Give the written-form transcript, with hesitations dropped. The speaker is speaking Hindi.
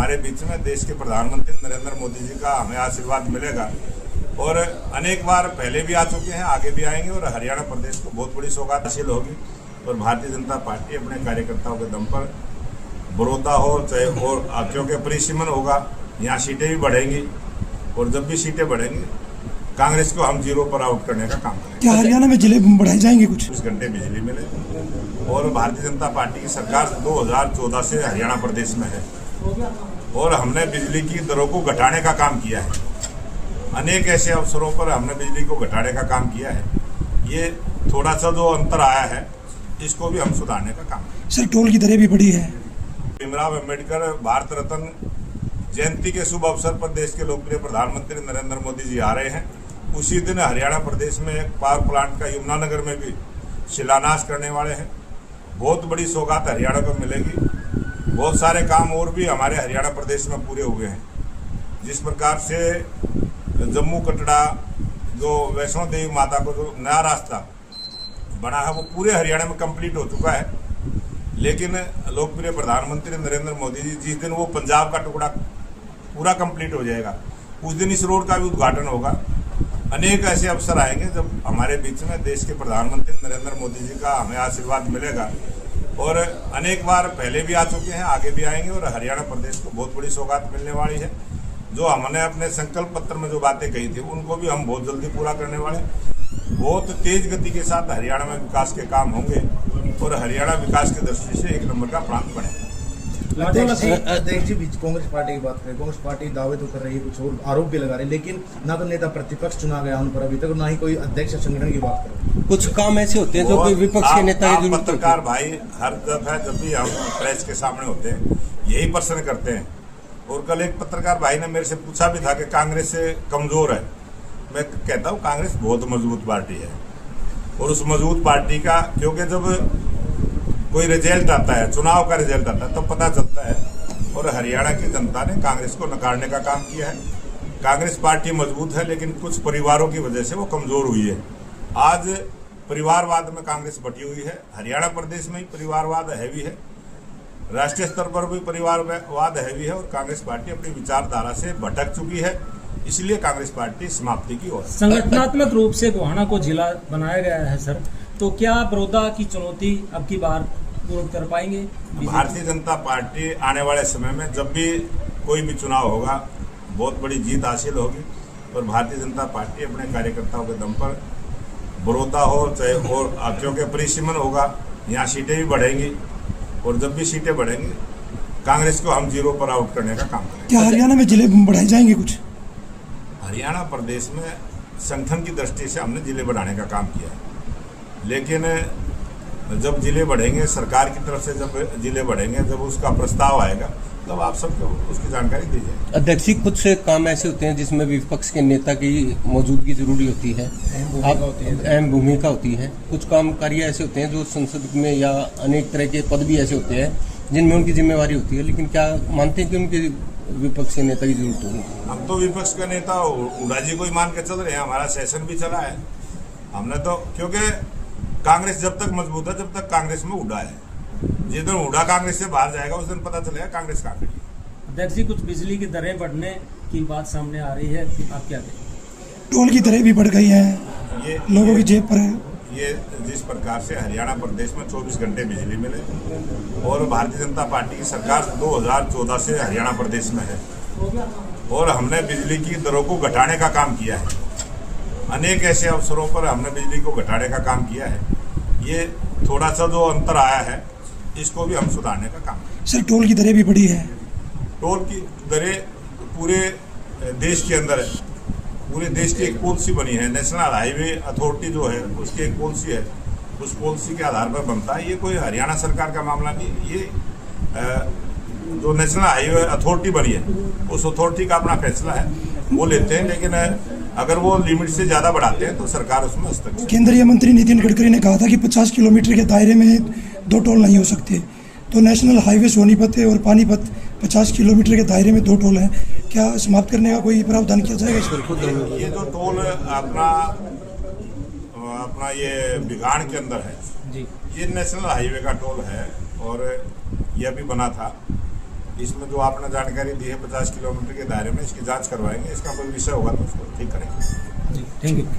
हमारे बीच में देश के प्रधानमंत्री नरेंद्र मोदी जी का हमें आशीर्वाद मिलेगा और अनेक बार पहले भी आ चुके हैं, आगे भी आएंगे और हरियाणा प्रदेश को बहुत बड़ी सौगात हासिल होगी। और भारतीय जनता पार्टी अपने कार्यकर्ताओं के दम पर बड़ौदा हो चाहे और क्योंकि परिसीमन होगा, यहाँ सीटें भी बढ़ेंगी और जब भी सीटें बढ़ेंगी कांग्रेस को हम जीरो पर आउट करने का काम करेंगे। क्या हरियाणा में जिले बढ़ाए जाएंगे? कुछ 24 घंटे बिजली मिले और भारतीय जनता पार्टी की सरकार 2014 से हरियाणा प्रदेश में है और हमने बिजली की दरों को घटाने का काम किया है। अनेक ऐसे अवसरों पर हमने बिजली को घटाने का काम किया है। ये थोड़ा सा जो अंतर आया है इसको भी हम सुधारने का काम करेंगे। सर, टोल की दरें भी बढ़ी है। भीमराव अंबेडकर भारत रत्न जयंती के शुभ अवसर पर देश के लोकप्रिय प्रधानमंत्री नरेंद्र मोदी जी आ रहे हैं। उसी दिन हरियाणा प्रदेश में एक पावर प्लांट का यमुनानगर में भी शिलान्यास करने वाले हैं। बहुत बड़ी सौगात हरियाणा को मिलेगी। बहुत सारे काम और भी हमारे हरियाणा प्रदेश में पूरे हुए हैं। जिस प्रकार से जम्मू कटरा जो वैष्णो देवी माता को जो नया रास्ता बना है वो पूरे हरियाणा में कंप्लीट हो चुका है। लेकिन लोकप्रिय प्रधानमंत्री नरेंद्र मोदी जी जिस दिन वो पंजाब का टुकड़ा पूरा कंप्लीट हो जाएगा उस दिन इस रोड का भी उद्घाटन होगा। अनेक ऐसे अवसर आएंगे जब हमारे बीच में देश के प्रधानमंत्री नरेंद्र मोदी जी का हमें आशीर्वाद मिलेगा और अनेक बार पहले भी आ चुके हैं, आगे भी आएंगे और हरियाणा प्रदेश को बहुत बड़ी सौगात मिलने वाली है। जो हमने अपने संकल्प पत्र में जो बातें कही थी उनको भी हम बहुत जल्दी पूरा करने वाले। बहुत तेज गति के साथ हरियाणा में विकास के काम होंगे और हरियाणा विकास की दृष्टि से एक नंबर का प्रांत बनेगा। अध्यक्ष जी, कांग्रेस पार्टी की बात करें, कांग्रेस पार्टी दावे तो कर रही है, कुछ और आरोप भी लगा रही है, लेकिन ना तो नेता प्रतिपक्ष चुना गया उन पर अभी तक, ना ही कोई अध्यक्ष संगठन की बात करें। कुछ काम ऐसे होते हैं जो कोई विपक्ष के नेता की जरूरत पत्रकार भाई हर दफा जब भी हम प्रेस के सामने होते हैं यही प्रश्न करते हैं। और कल एक पत्रकार भाई ने मेरे से पूछा भी था कि कांग्रेस से कमजोर है। मैं कहता हूँ कांग्रेस बहुत मजबूत पार्टी है और उस मजबूत पार्टी का क्योंकि जब कोई रिजल्ट आता है, चुनाव का रिजल्ट आता है तो पता चलता है। और हरियाणा की जनता ने कांग्रेस को नकारने का काम किया है। कांग्रेस पार्टी मजबूत है लेकिन कुछ परिवारों की वजह से वो कमजोर हुई है। आज परिवारवाद में कांग्रेस बटी हुई है। हरियाणा प्रदेश में ही परिवारवाद हैवी है, राष्ट्रीय स्तर पर भी परिवारवाद हैवी है और कांग्रेस पार्टी अपनी विचारधारा से भटक चुकी है। इसलिए कांग्रेस पार्टी समाप्ति की ओर। संगठनात्मक रूप से गोहाना को जिला बनाया गया है सर, तो क्या बड़ौदा की चुनौती अब की बार पूर्ण कर पाएंगे? भारतीय जनता पार्टी आने वाले समय में जब भी कोई भी चुनाव होगा बहुत बड़ी जीत हासिल होगी और भारतीय जनता पार्टी अपने कार्यकर्ताओं के दम पर बड़ौदा हो चाहे और क्योंकि परिसीमन होगा, यहाँ सीटें भी बढ़ेंगी और जब भी सीटें बढ़ेंगी कांग्रेस को हम जीरो पर आउट करने का काम करेंगे। क्या हरियाणा में जिले बढ़ाए जाएंगे? कुछ हरियाणा प्रदेश में संगठन की दृष्टि से हमने जिले बढ़ाने का काम किया है। लेकिन जब जिले बढ़ेंगे, सरकार की तरफ से जब जिले बढ़ेंगे, जब उसका प्रस्ताव आएगा तब आप सबको उसकी जानकारी दी जाएगी। अध्यक्ष जी, कुछ से काम ऐसे होते हैं जिसमें विपक्ष के नेता की मौजूदगी जरूरी होती है, अहम भूमिका होती है। कुछ काम कार्य ऐसे होते हैं जो संसद में या अनेक तरह के पद भी ऐसे होते हैं जिनमें उनकी जिम्मेवारी होती है, लेकिन क्या मानते हैं कि उनके विपक्ष के नेता की जरूरत होगी? हम तो विपक्ष का नेता उड़ा जी को ही मान के चल रहे हैं। हमारा सेशन भी चला है। हमने तो क्योंकि कांग्रेस जब तक मजबूत है जब तक कांग्रेस में उड़ा है। जिस दिन उड़ा कांग्रेस से बाहर जाएगा उस दिन पता चलेगा कांग्रेस कहाँ खड़ी है। अध्यक्ष जी, कुछ बिजली की दरें बढ़ने की बात सामने आ रही है, आप क्या कहें? टोल की दरें भी बढ़ गई हैं, ये लोगों की जेब पर है। ये जिस प्रकार से हरियाणा प्रदेश में 24 घंटे बिजली मिले और भारतीय जनता पार्टी की सरकार 2014 से हरियाणा प्रदेश में है और हमने बिजली की दरों को घटाने का काम किया है। अनेक ऐसे अवसरों पर हमने बिजली को घटाने का काम किया है। ये थोड़ा सा जो अंतर आया है इसको भी हम सुधारने का काम करेंगे। सर, टोल की दरें भी बढ़ी है। टोल की दरें पूरे देश के अंदर है। पूरे देश की एक पॉलिसी बनी है, नेशनल हाईवे अथॉरिटी जो है उसकी एक पॉलिसी है। उस पॉलिसी के आधार पर बनता है। ये कोई हरियाणा सरकार का मामला नहीं। ये जो नेशनल हाईवे अथॉरिटी बनी है उस अथॉरिटी का अपना फैसला है, वो लेते हैं। लेकिन अगर वो लिमिट से ज़्यादा बढ़ाते हैं तो सरकार उसमें हस्तक्षेप। केंद्रीय मंत्री नितिन गडकरी ने कहा था कि 50 किलोमीटर के दायरे में 2 टोल नहीं हो सकते, तो नेशनल हाईवे सोनीपत और पानीपत 50 किलोमीटर के दायरे में 2 टोल हैं। क्या समाप्त करने का कोई प्रावधान किया जाएगा इस पर? ये जो टोल अपना ये बिगाड़ के अंदर है जी, ये नेशनल हाईवे का टोल है और ये अभी बना था। इसमें जो आपने जानकारी दी है 50 किलोमीटर के दायरे में, इसकी जांच करवाएंगे, इसका कोई विषय होगा तो उसको ठीक करेंगे। Thank you.